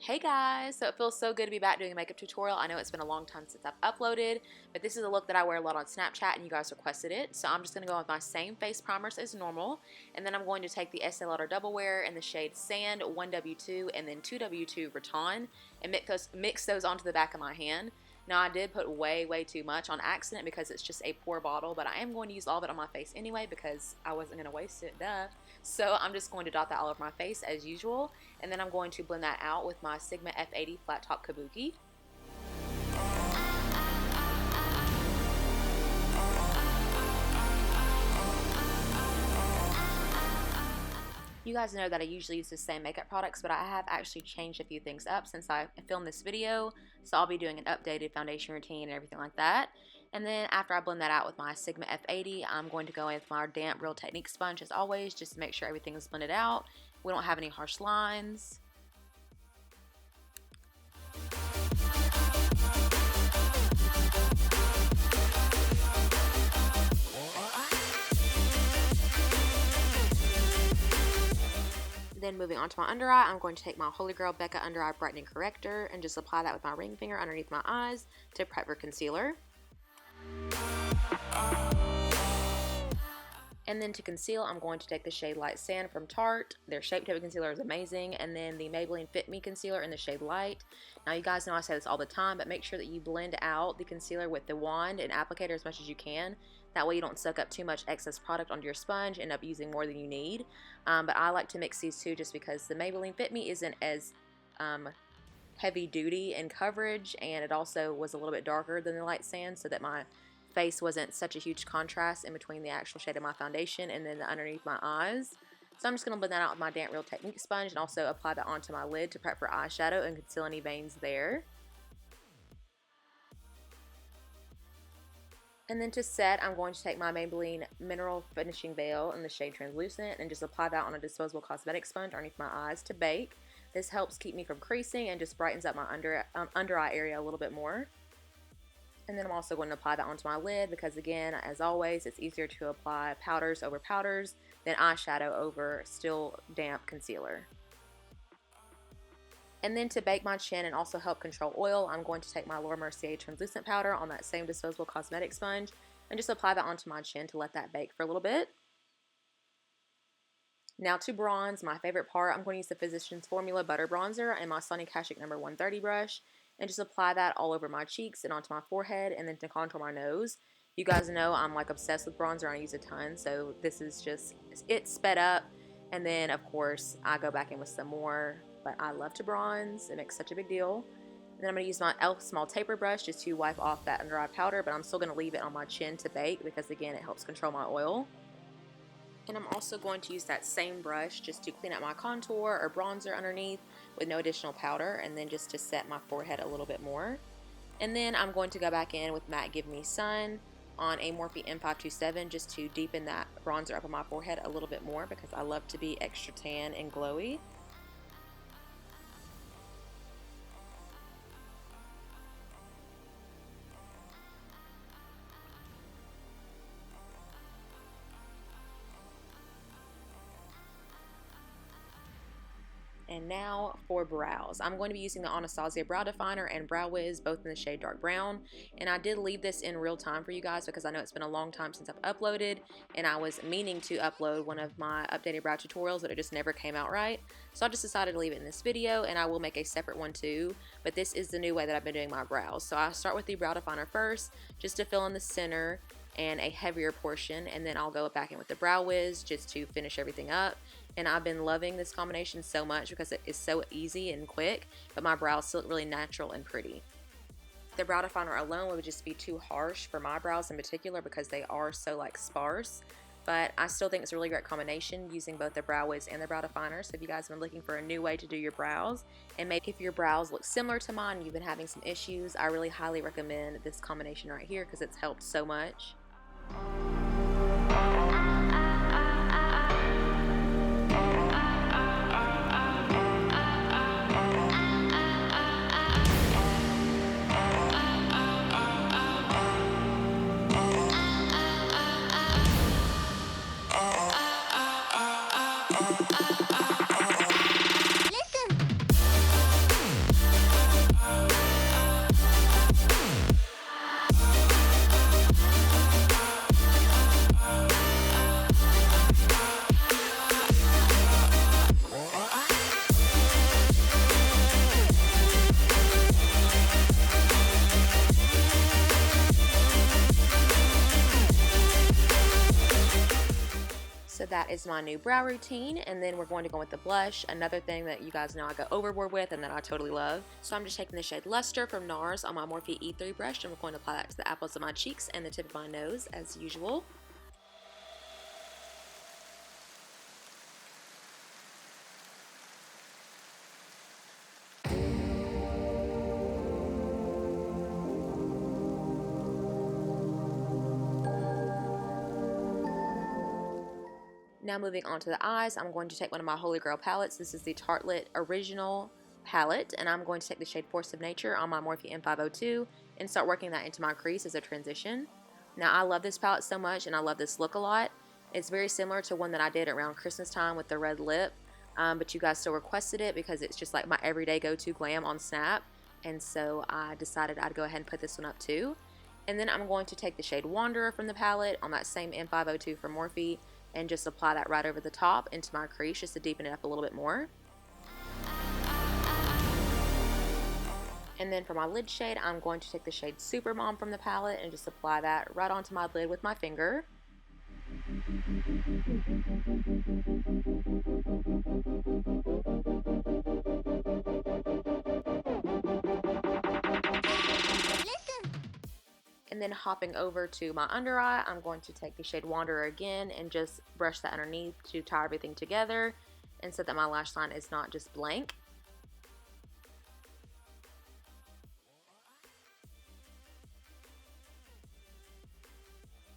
Hey guys, so it feels so good to be back doing a makeup tutorial. I know it's been a long time since I've uploaded, but this is a look that I wear a lot on Snapchat and you guys requested it. So I'm just going to go with my same face primers as normal, and then I'm going to take the Estee Lauder Double Wear in the shade Sand, 1W2, and then 2W2 Rattan, and mix those onto the back of my hand. Now I did put way too much on accident because it's just a pour bottle, but I am going to use all of it on my face anyway because I wasn't going to waste it, duh. So I'm just going to dot that all over my face as usual, and then I'm going to blend that out with my Sigma F80 Flat Top Kabuki. You guys know that I usually use the same makeup products, but I have actually changed a few things up since I filmed this video, so I'll be doing an updated foundation routine and everything like that. And then after I blend that out with my Sigma F80, I'm going to go in with my damp Real Technique sponge as always, just to make sure everything is blended out. We don't have any harsh lines. Then moving on to my under eye, I'm going to take my Holy Grail Becca Under Eye Brightening Corrector and just apply that with my ring finger underneath my eyes to prep for concealer. And then to conceal, I'm going to take the shade Light Sand from Tarte. Their Shape Tape Concealer is amazing. And then the Maybelline Fit Me Concealer in the shade Light. Now you guys know I say this all the time, but make sure that you blend out the concealer with the wand and applicator as much as you can. That way you don't suck up too much excess product onto your sponge, end up using more than you need. But I like to mix these two just because the Maybelline Fit Me isn't as heavy duty in coverage, and it also was a little bit darker than the Light Sand, so that my face wasn't such a huge contrast in between the actual shade of my foundation and then the underneath my eyes. So I'm just going to blend that out with my damp Real Technique sponge and also apply that onto my lid to prep for eyeshadow and conceal any veins there. And then to set, I'm going to take my Maybelline Mineral Finishing Veil in the shade Translucent and just apply that on a disposable cosmetic sponge underneath my eyes to bake. This helps keep me from creasing and just brightens up my under eye area a little bit more. And then I'm also going to apply that onto my lid because, again, as always, it's easier to apply powders over powders than eyeshadow over still damp concealer. And then to bake my chin and also help control oil, I'm going to take my Mercier translucent powder on that same disposable cosmetic sponge and just apply that onto my chin to let that bake for a little bit. Now to bronze, my favorite part, I'm going to use the Physicians Formula Butter Bronzer and my Sonia Kashuk number 130 brush and just apply that all over my cheeks and onto my forehead and then to contour my nose. You guys know I'm like obsessed with bronzer and I use a ton, so this is just it sped up. And then of course I go back in with some more, but I love to bronze. It makes such a big deal. And then I'm going to use my e.l.f. small taper brush just to wipe off that under eye powder, but I'm still going to leave it on my chin to bake because, again, it helps control my oil. And I'm also going to use that same brush just to clean up my contour or bronzer underneath with no additional powder, and then just to set my forehead a little bit more. And then I'm going to go back in with Matte Give Me Sun on a Morphe M527 just to deepen that bronzer up on my forehead a little bit more because I love to be extra tan and glowy. And now for brows. I'm going to be using the Anastasia Brow Definer and Brow Wiz, both in the shade Dark Brown. And I did leave this in real time for you guys because I know it's been a long time since I've uploaded, and I was meaning to upload one of my updated brow tutorials, but it just never came out right. So I just decided to leave it in this video, and I will make a separate one too. But this is the new way that I've been doing my brows. So I start with the Brow Definer first, just to fill in the center and a heavier portion, and then I'll go back in with the Brow Wiz just to finish everything up. And I've been loving this combination so much because it is so easy and quick, but my brows still look really natural and pretty. The Brow Definer alone would just be too harsh for my brows in particular because they are so like sparse, but I still think it's a really great combination using both the Brow Wiz and the Brow Definer. So if you guys have been looking for a new way to do your brows, and maybe if your brows look similar to mine and you've been having some issues, I really highly recommend this combination right here because it's helped so much. that is my new brow routine, and then we're going to go with the blush, another thing that you guys know I go overboard with and that I totally love. So I'm just taking the shade Luster from Nars on my Morphe E3 brush, and we're going to apply that to the apples of my cheeks and the tip of my nose as usual. Now moving on to the eyes, I'm going to take one of my Holy Grail palettes. This is the Tartelette Original palette, and I'm going to take the shade Force of Nature on my Morphe M502 and start working that into my crease as a transition. Now I love this palette so much, and I love this look a lot. It's very similar to one that I did around Christmas time with the red lip, but you guys still requested it because it's just like my everyday go-to glam on Snap, and so I decided I'd go ahead and put this one up too. And then I'm going to take the shade Wanderer from the palette on that same M502 from Morphe and just apply that right over the top into my crease just to deepen it up a little bit more. And then for my lid shade, I'm going to take the shade Supermom from the palette and just apply that right onto my lid with my finger. And then hopping over to my under eye, I'm going to take the shade Wanderer again and just brush that underneath to tie everything together and so that my lash line is not just blank.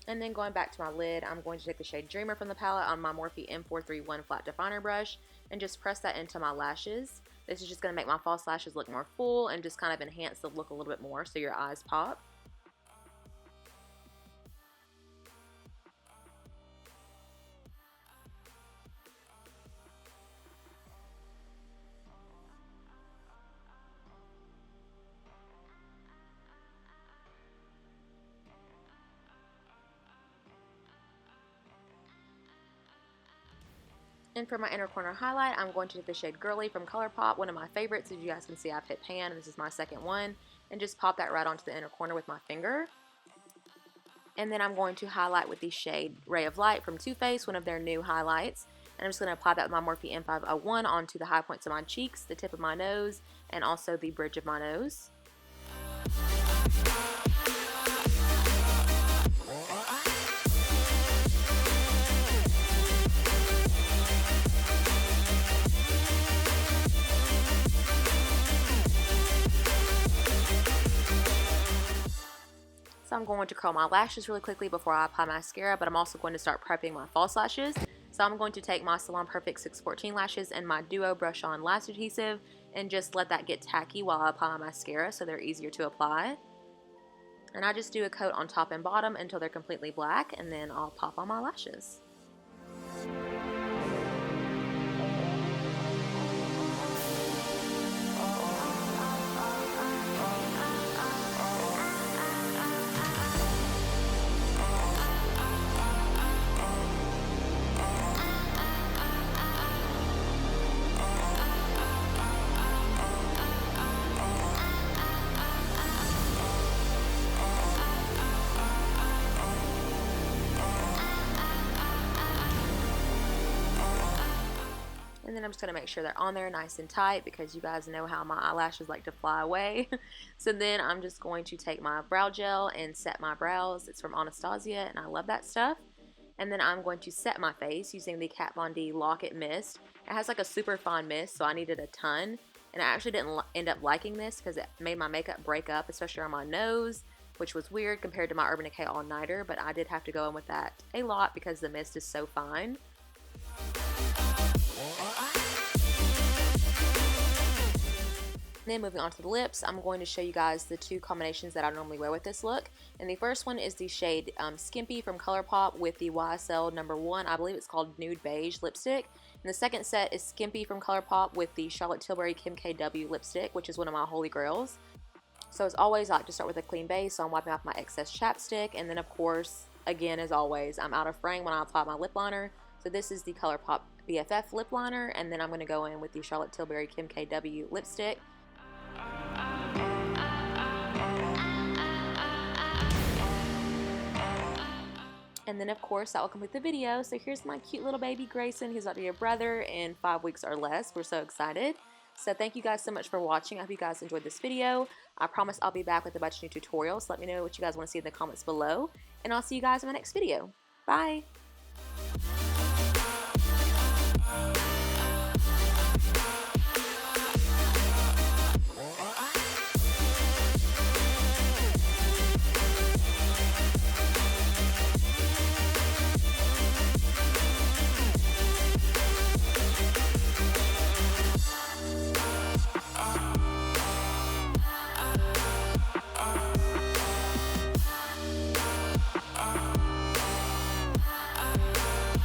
And then going back to my lid, I'm going to take the shade Dreamer from the palette on my Morphe M431 flat definer brush and just press that into my lashes. This is just going to make my false lashes look more full and just kind of enhance the look a little bit more so your eyes pop. And for my inner corner highlight, I'm going to take the shade Girly from ColourPop, one of my favorites. As you guys can see, I've hit pan, and this is my second one, and just pop that right onto the inner corner with my finger. And then I'm going to highlight with the shade Ray of Light from Too Faced, one of their new highlights. And I'm just going to apply that with my Morphe M501 onto the high points of my cheeks, the tip of my nose, and also the bridge of my nose. So I'm going to curl my lashes really quickly before I apply mascara, but I'm also going to start prepping my false lashes. So I'm going to take my Salon Perfect 614 lashes and my Duo Brush On Lash Adhesive and just let that get tacky while I apply my mascara so they're easier to apply. And I just do a coat on top and bottom until they're completely black, and then I'll pop on my lashes. And then I'm just going to make sure they're on there nice and tight because you guys know how my eyelashes like to fly away. So then I'm just going to take my brow gel and set my brows. It's from Anastasia and I love that stuff. And then I'm going to set my face using the Kat Von D Lock It Mist. It has like a super fine mist, so I needed a ton. And I actually didn't end up liking this because it made my makeup break up, especially on my nose, which was weird compared to my Urban Decay All Nighter. But I did have to go in with that a lot because the mist is so fine. Then moving on to the lips, I'm going to show you guys the two combinations that I normally wear with this look. And the first one is the shade Skimpy from ColourPop with the YSL number 1, I believe it's called Nude Beige lipstick. And the second set is Skimpy from ColourPop with the Charlotte Tilbury Kim KW lipstick, which is one of my holy grails. So as always, I like to start with a clean base, so I'm wiping off my excess chapstick. And then of course, again as always, I'm out of frame when I apply my lip liner. So this is the ColourPop BFF lip liner, and then I'm going to go in with the Charlotte Tilbury Kim KW lipstick. And then of course that will complete the video. So here's my cute little baby Grayson. He's about to be a brother in 5 weeks or less. We're so excited. So thank you guys so much for watching. I hope you guys enjoyed this video. I promise I'll be back with a bunch of new tutorials. Let me know what you guys want to see in the comments below. And I'll see you guys in my next video. Bye!